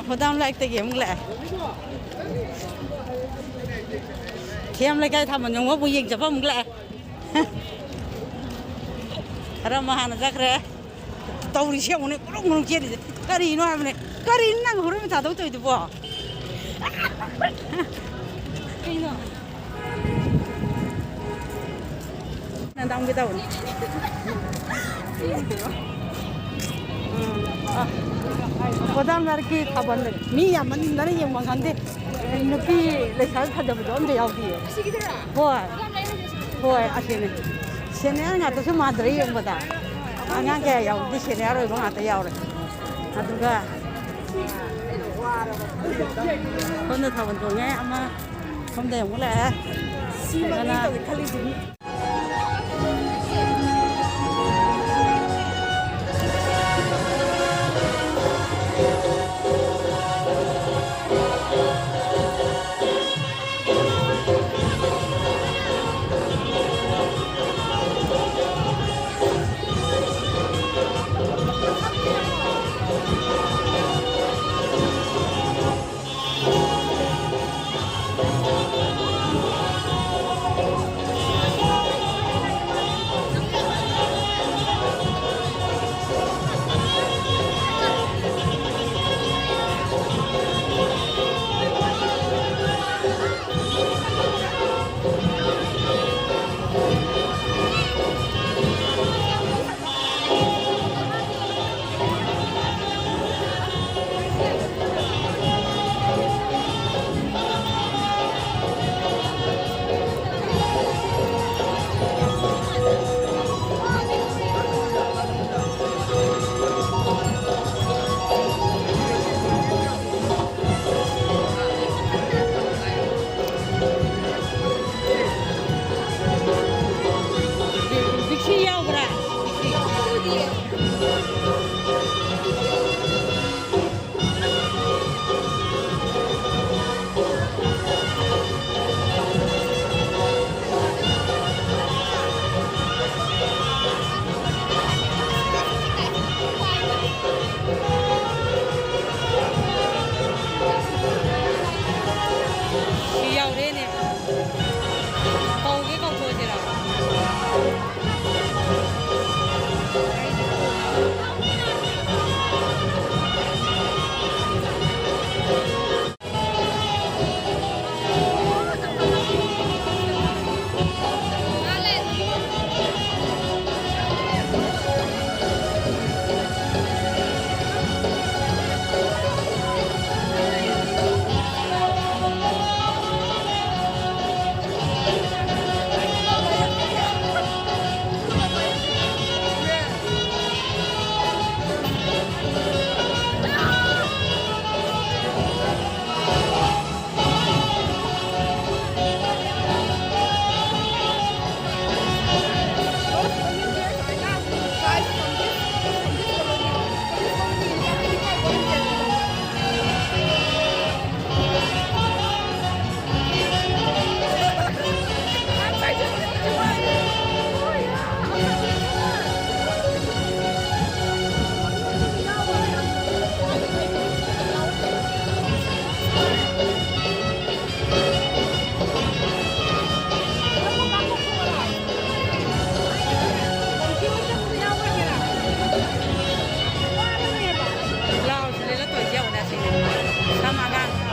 พอดำไล่ตะเกียบมึงแหละเทียมเลยใกล้ทำมันยังว่ามึงยิงจะพ่อมึงแหละเรามาหาหน้าจักรเลยตัวนี้เชี่ยวมันเนี่ยมึงเจี๊ยดก็รีน้อยมันเนี่ยก็รีนั่งหัวมันถ่ายตัวตัวบ่นั่นดังไปตัวนี้พอดำนาฬิกาขับวันเลยมีอย่างมันนั่นยังมองกันดินึกที่เลยใช้ขัดจับตัวมันจะยาวดีโอ้ยอาเชนเชนเนี่ยงานตัวสมาร์ทยังบ่ได้งานแกยาวดิเชนเนี่ยเราบ้างแต่ยาวเลยอาตุก้าคนจะทำวันตัวเงี้ยมาทำเดี๋ยวก็แหละนะเราเลยแล้วตัวเยี่ยวนะสิทำมาบ้าง